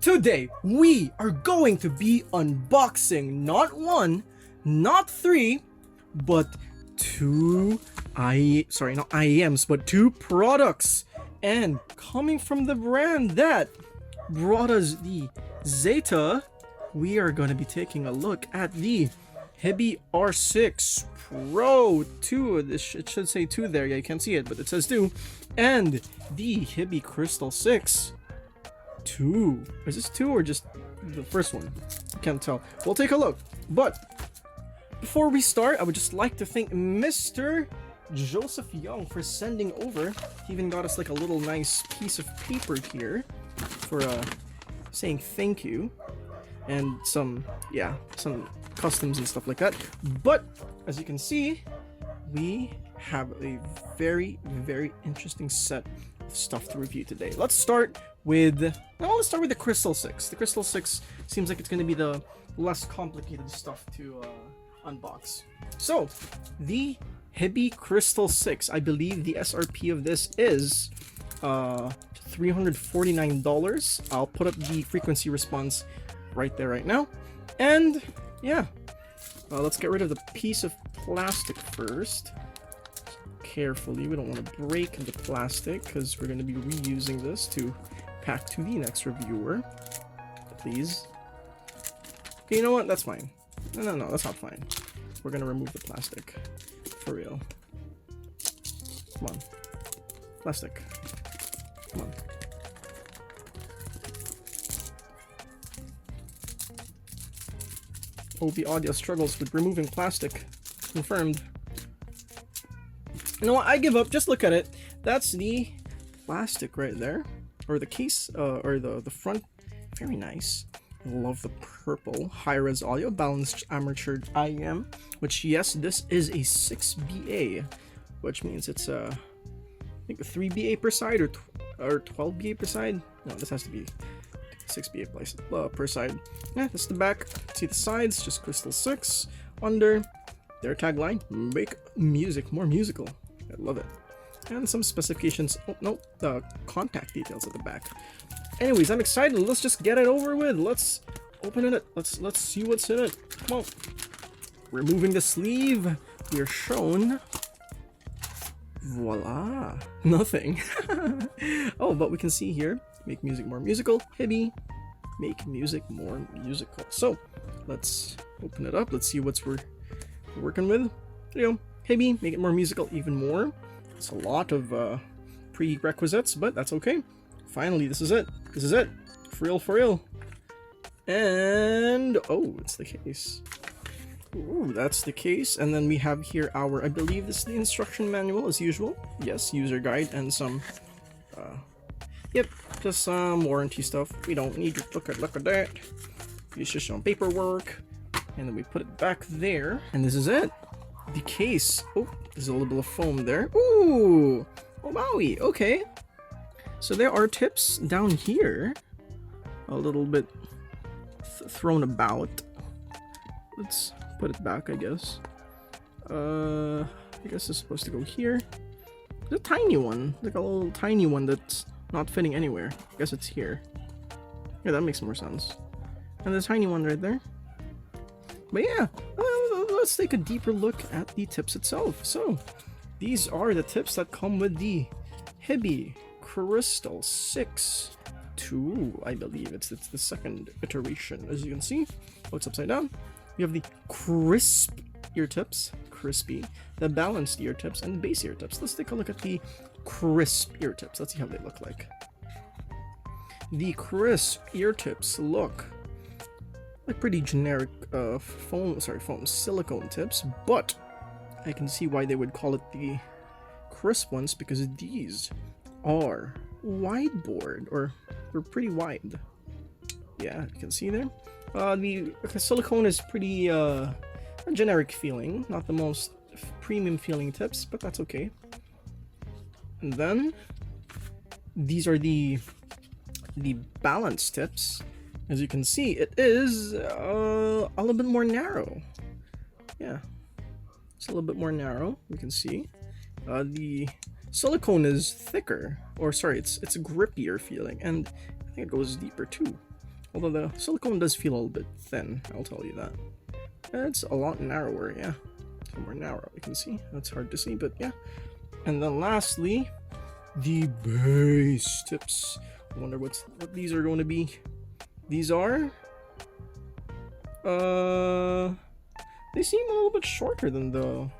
Today, we are going to be unboxing not one, not three, but two not IEMs, but two products. And coming from the brand that brought us the Zeta, we are going to be taking a look at the Hiby R6 Pro 2. It should say 2 there. Yeah, you can't see it, but it says 2. And the Hiby Crystal 6. 2. Is this 2 or just the first one? I can't tell. We'll take a look. But before we start, I would just like to thank Mr. Joseph Yeung for sending over. He even got us like a little nice piece of paper here for saying thank you, and some customs and stuff like that. But as you can see, we have a very interesting set of stuff to review today. Let's start with the Crystal 6. The Crystal 6 seems like it's going to be the less complicated stuff to unbox. So the Hiby Crystal 6, I believe the SRP of this is $349. I'll put up the frequency response right there right now. And yeah, let's get rid of the piece of plastic first. Carefully, we don't want to break the plastic because we're going to be reusing this to pack to the next reviewer. Please. Okay, you know what? That's fine. No, that's not fine. We're going to remove the plastic. For real. Come on. Plastic. Come on. OB Audio struggles with removing plastic. Confirmed. You know what? I give up. Just look at it. That's the plastic right there. Or the case, or the front. Very nice. Love the purple. High-res audio. Balanced armature IEM. Which, yes, this is a 6BA. Which means it's, I think 3BA per side or 12BA per side. No, this has to be 6BA per side. Yeah, this is the back. See the sides, just Crystal 6. Under their tagline, make music more musical. I love it. And some specifications. Oh no, the contact details at the back. Anyways, I'm excited. Let's just get it over with. Let's open it. Let's see what's in it. Come on. Removing the sleeve, we are shown. Voila, nothing. Oh, but we can see here. Make music more musical. Hiby, make music more musical. So let's open it up. Let's see what we're working with. There you go. Hiby, make it more musical even more. It's a lot of prerequisites, but that's okay. Finally, this is it. This is it. For real. And oh, it's the case. Ooh, that's the case. And then we have here our, I believe this is the instruction manual as usual. Yes, user guide and some yep, just some warranty stuff. We don't need to look at that. It's just some paperwork. And then we put it back there. And this is it. The case. Oh, there's a little bit of foam there. Ooh! Oh, wowie. Okay. So there are tips down here. A little bit thrown about. Let's put it back, I guess. I guess it's supposed to go here. There's a tiny one. Like a little tiny one that's not fitting anywhere. I guess it's here. Yeah, that makes more sense. And there's a tiny one right there. But yeah, let's take a deeper look at the tips itself. So, these are the tips that come with the Hiby Crystal 6 2, I believe. It's the second iteration. As you can see, oh, it's upside down. We have the crisp ear tips, crispy, the balanced ear tips, and base ear tips. Let's take a look at the crisp ear tips. Let's see how they look like. The crisp ear tips look like pretty generic silicone tips, but I can see why they would call it the crisp ones, because these are wide board, or they're pretty wide. Yeah, you can see there. The silicone is pretty a generic feeling, not the most premium feeling tips, but that's okay. And then these are the balance tips. As you can see, it is a little bit more narrow. Yeah, it's a little bit more narrow. You can see the silicone is thicker, or sorry, it's a grippier feeling, and I think it goes deeper too. Although the silicone does feel a little bit thin, I'll tell you that. It's a lot narrower, yeah. It's more narrow, you can see. That's hard to see, but yeah. And then lastly, the base tips. I wonder what these are going to be. These are... they seem a little bit shorter than the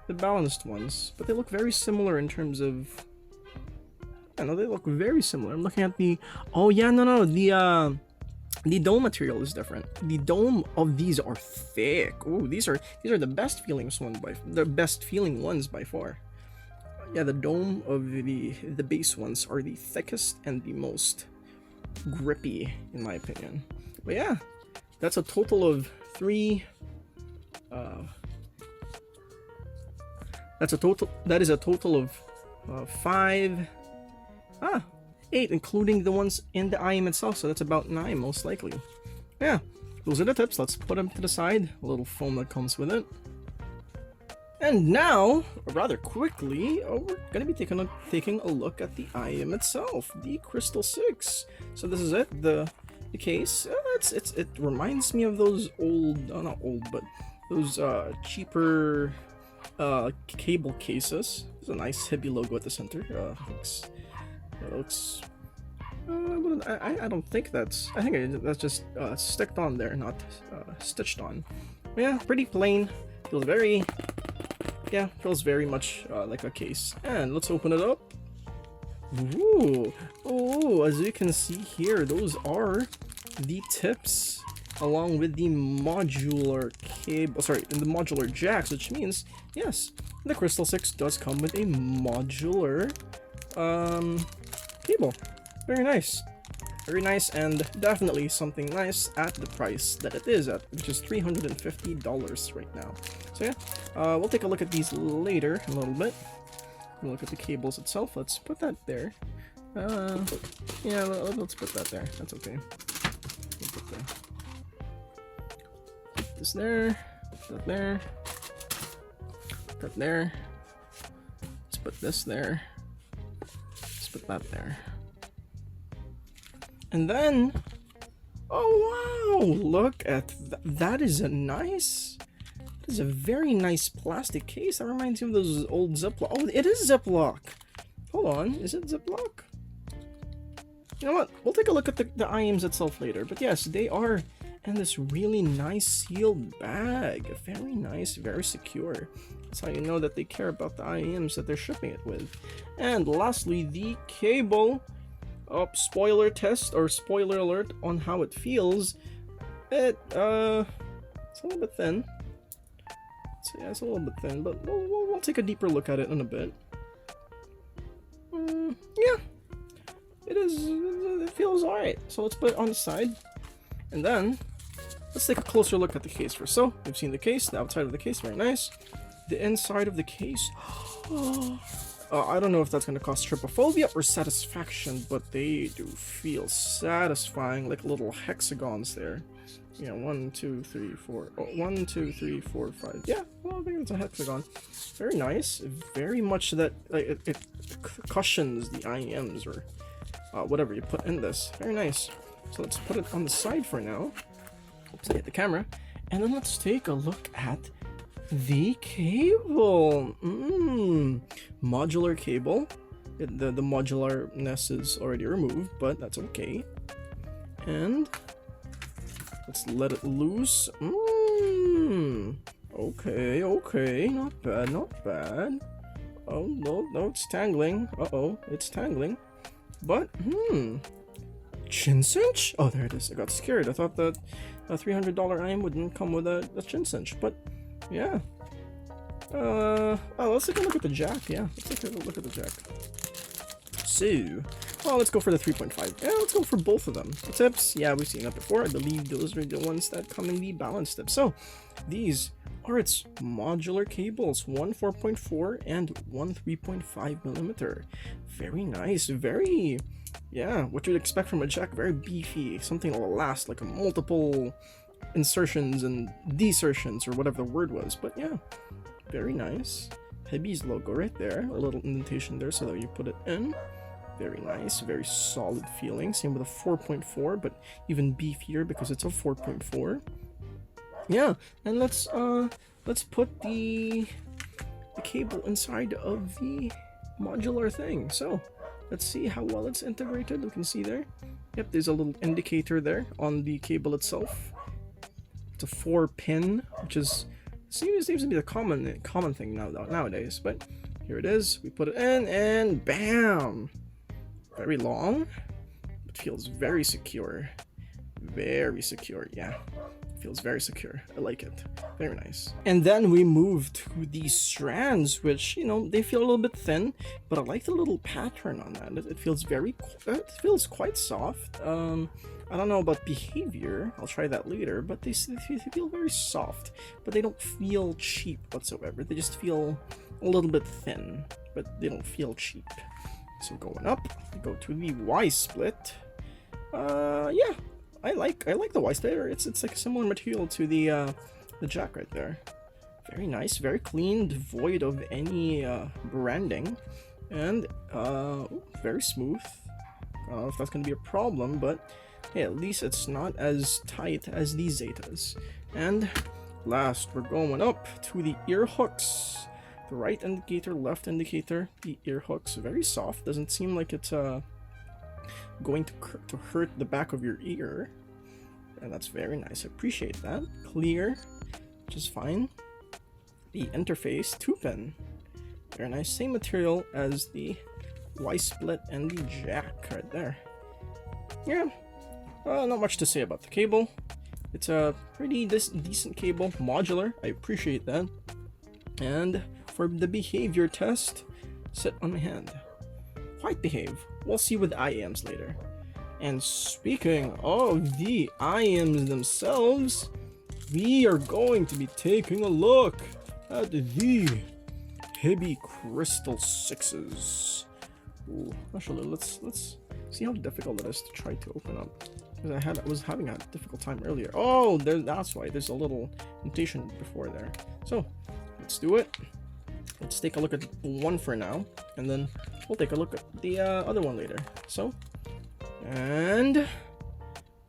balanced ones, but they look very similar in terms of... Yeah, no, they look very similar. I'm looking at the... Oh yeah, no, the dome material is different. The dome of these are thick. Oh, these are the best feeling ones by far. Yeah, the dome of the base ones are the thickest and the most grippy, in my opinion. But yeah, that's a total of 3. That is a total of 5. 8, including the ones in the IM itself, so that's about 9 most likely. Yeah, those are the tips. Let's put them to the side. A little foam that comes with it. And now, rather quickly, we're gonna be taking a look at the IM itself, the Crystal 6. So this is it, the case. It reminds me of those old, not old, but those cheaper cable cases. There's a nice Hiby logo at the center. Looks I don't think that's... I think that's just sticked on there, not stitched on. But yeah, pretty plain. Feels very... Yeah, feels very much like a case. And let's open it up. Ooh, oh, as you can see here, those are the tips along with the modular cable, sorry, and the modular jacks, which means, yes, the Crystal 6 does come with a modular cable. Very nice. Very nice, and definitely something nice at the price that it is at, which is $350 right now. So yeah, we'll take a look at these later a little bit. We'll look at the cables itself. Let's put that there. Yeah, let's put that there. That's okay. We'll put this there. That there. That there. Let's put this there. Let's put that there. And then, oh wow! Look at that is a nice. That is a very nice plastic case. That reminds me of those old Ziploc. Oh, it is Ziploc. Hold on, is it Ziploc? You know what? We'll take a look at the IMs itself later. But yes, they are in this really nice sealed bag. Very nice, very secure. That's how you know that they care about the IMs that they're shipping it with. And lastly, the cable. Spoiler test or spoiler alert on how it feels. It's a little bit thin. So yeah, it's a little bit thin, but we'll take a deeper look at it in a bit. Yeah, it is. It feels alright. So let's put it on the side, and then let's take a closer look at the case first. So we've seen the case, the outside of the case, very nice. The inside of the case. I don't know if that's going to cause trypophobia or satisfaction, but they do feel satisfying, like little hexagons there. Yeah, 1, 2, 3, 4. Oh, 1, 2, 3, 4, 5. Yeah, well, I think it's a hexagon. Very nice. Very much that it cushions the IMs or whatever you put in this. Very nice. So let's put it on the side for now. Let's get the camera, and then let's take a look at the cable. Modular cable. The modularness is already removed, but that's okay. And let's let it loose. Okay, not bad, not bad. Oh no, it's tangling. It's tangling. But chin cinch? Oh, there it is. I got scared. I thought that a $300 IM wouldn't come with a chin cinch, but yeah. Let's take a look at the jack. Yeah, let's take a look at the jack. So, let's go for the 3.5. Yeah, let's go for both of them. The tips, yeah, we've seen that before. I believe those are the ones that come in the balance tip. So, these are its modular cables, one 4.4 and one 3.5 millimeter. Very nice, very, yeah, what you'd expect from a jack. Very beefy, something that will last, like a multiple insertions and desertions or whatever the word was. But yeah, very nice. Hiby's logo right there, a little indentation there so that you put it in. Very nice, very solid feeling. Same with a 4.4, but even beefier because it's a 4.4. Yeah, and let's put the cable inside of the modular thing. So let's see how well it's integrated. We can see there. Yep, there's a little indicator there on the cable itself. It's a 4-pin, which seems to be the common thing nowadays. But here it is. We put it in, and bam! Very long. It feels very secure. Very secure. Yeah, it feels very secure. I like it. Very nice. And then we move to these strands, which, you know, they feel a little bit thin, but I like the little pattern on that. It feels quite soft. I don't know about behavior. I'll try that later, but they feel very soft, but they don't feel cheap whatsoever. They just feel a little bit thin, but they don't feel cheap. So going up, we go to the Y split. Yeah, I like the Y split. It's like a similar material to the jack right there. Very nice, very clean, devoid of any branding, and very smooth. I don't know if that's gonna be a problem, but hey, at least it's not as tight as these Zetas. And last, we're going up to the ear hooks. The right indicator, left indicator, the ear hooks, very soft. Doesn't seem like it's going to hurt the back of your ear. And that's very nice. I appreciate that. Clear, which is fine. The interface, 2-pin. Very nice. Same material as the Y-split and the jack right there. Yeah. Not much to say about the cable. It's a pretty decent cable. Modular. I appreciate that. And for the behavior test, sit on my hand. Quite behave. We'll see with IMs later. And speaking of the IMs themselves, we are going to be taking a look at the Hiby Crystal 6s. Ooh, actually, let's see how difficult it is to try to open up. Because I was having a difficult time earlier. Oh, that's why there's a little indentation before there. So let's do it. Let's take a look at one for now, and then we'll take a look at the other one later. So, and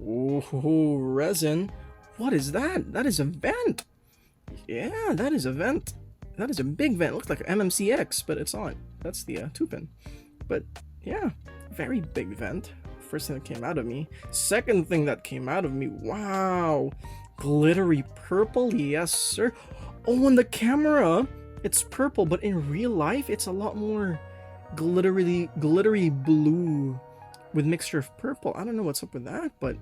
ooh, resin. What is that? That is a vent. Yeah, that is a vent. That is a big vent. It looks like an MMCX, but it's not. That's the 2-pin. But yeah, very big vent. First thing that came out of me. Second thing that came out of me. Wow, glittery purple. Yes, sir. Oh, on the camera, it's purple, but in real life, it's a lot more glittery blue with mixture of purple. I don't know what's up with that, but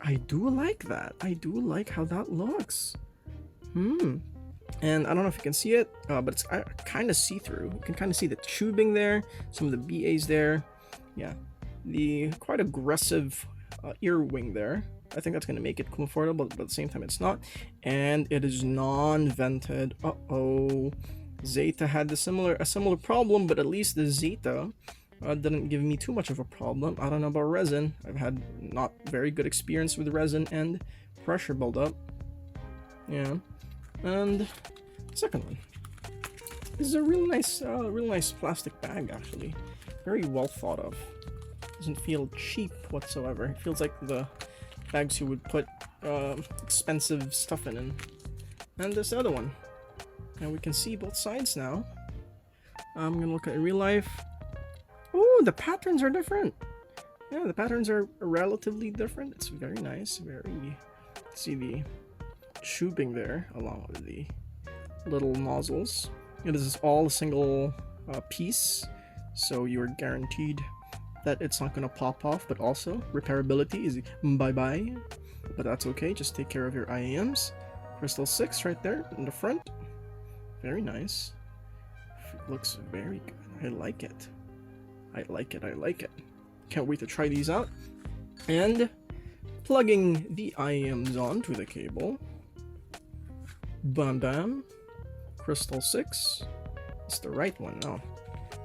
I do like that. I do like how that looks. And I don't know if you can see it, but it's kind of see-through. You can kind of see the tubing there, some of the BAs there. Yeah, the quite aggressive ear wing there. I think that's going to make it comfortable, but at the same time it's not. And it is non-vented. Uh-oh. Zeta had a similar problem, but at least the Zeta didn't give me too much of a problem. I don't know about resin. I've had not very good experience with resin and pressure buildup. Yeah. And second one. This is a real nice plastic bag, actually. Very well thought of. Doesn't feel cheap whatsoever. It feels like the bags you would put expensive stuff in. And this other one. And we can see both sides now. I'm gonna look at it in real life. Oh, the patterns are different. Yeah, the patterns are relatively different. It's very nice. See the tubing there along with the little nozzles. It is all a single piece, so you're guaranteed that it's not gonna pop off, but also repairability is bye-bye. But that's okay, just take care of your IAMs. Crystal 6 right there in the front. Very nice. It looks very good. I like it. I like it. Can't wait to try these out. And plugging the IAMs onto the cable. Bam bam. Crystal 6. It's the right one. No,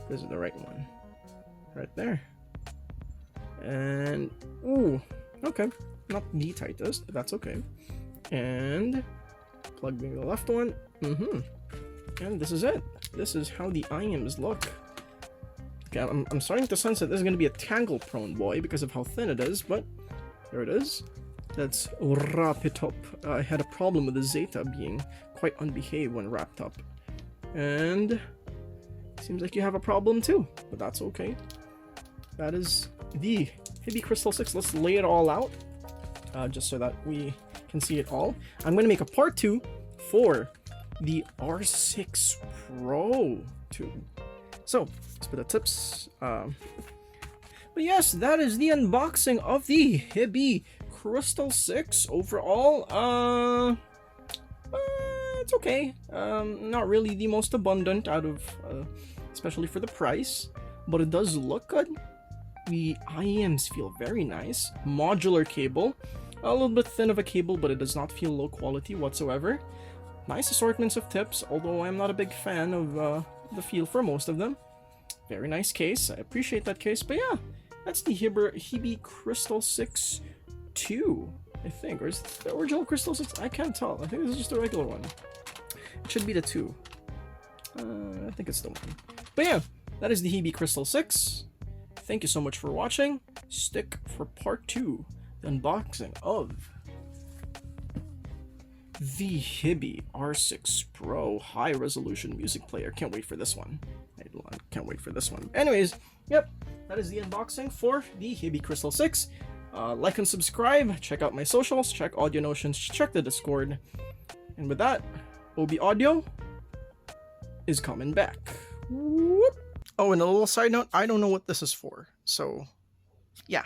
this is the right one. Right there. And ooh, okay. Not the tightest, but that's okay. And plugging the left one. And this is it. This is how the IAMs look. Okay, I'm starting to sense that this is going to be a tangle-prone boy because of how thin it is, but there it is. Let's wrap it up. I had a problem with the Zeta being quite unbehaved when wrapped up. And seems like you have a problem too, but that's okay. That is the Hiby Crystal 6. Let's lay it all out, just so that we can see it all. I'm going to make a part 2 for the R6 Pro 2. So, let's put the tips. But yes, that is the unboxing of the Hiby Crystal 6. Overall, it's okay. Not really the most abundant out of, especially for the price, but it does look good. The IEMs feel very nice. Modular cable, a little bit thin of a cable, but it does not feel low quality whatsoever. Nice assortments of tips, although I'm not a big fan of the feel for most of them. Very nice case. I appreciate that case, but yeah, that's the Hiby Crystal 6 2, I think. Or is it the original Crystal 6? I can't tell. I think this is just a regular one. It should be the 2. I think it's the 1. But yeah, that is the Hiby Crystal 6. Thank you so much for watching. Stick for part 2, the unboxing of the Hiby R6 Pro high-resolution music player. Can't wait for this one. I can't wait for this one. Anyways, yep, that is the unboxing for the Hiby Crystal 6. Like and subscribe, check out my socials, check Audio Notions, check the Discord. And with that, OB Audio is coming back. Whoop. Oh, and a little side note, I don't know what this is for. So, yeah.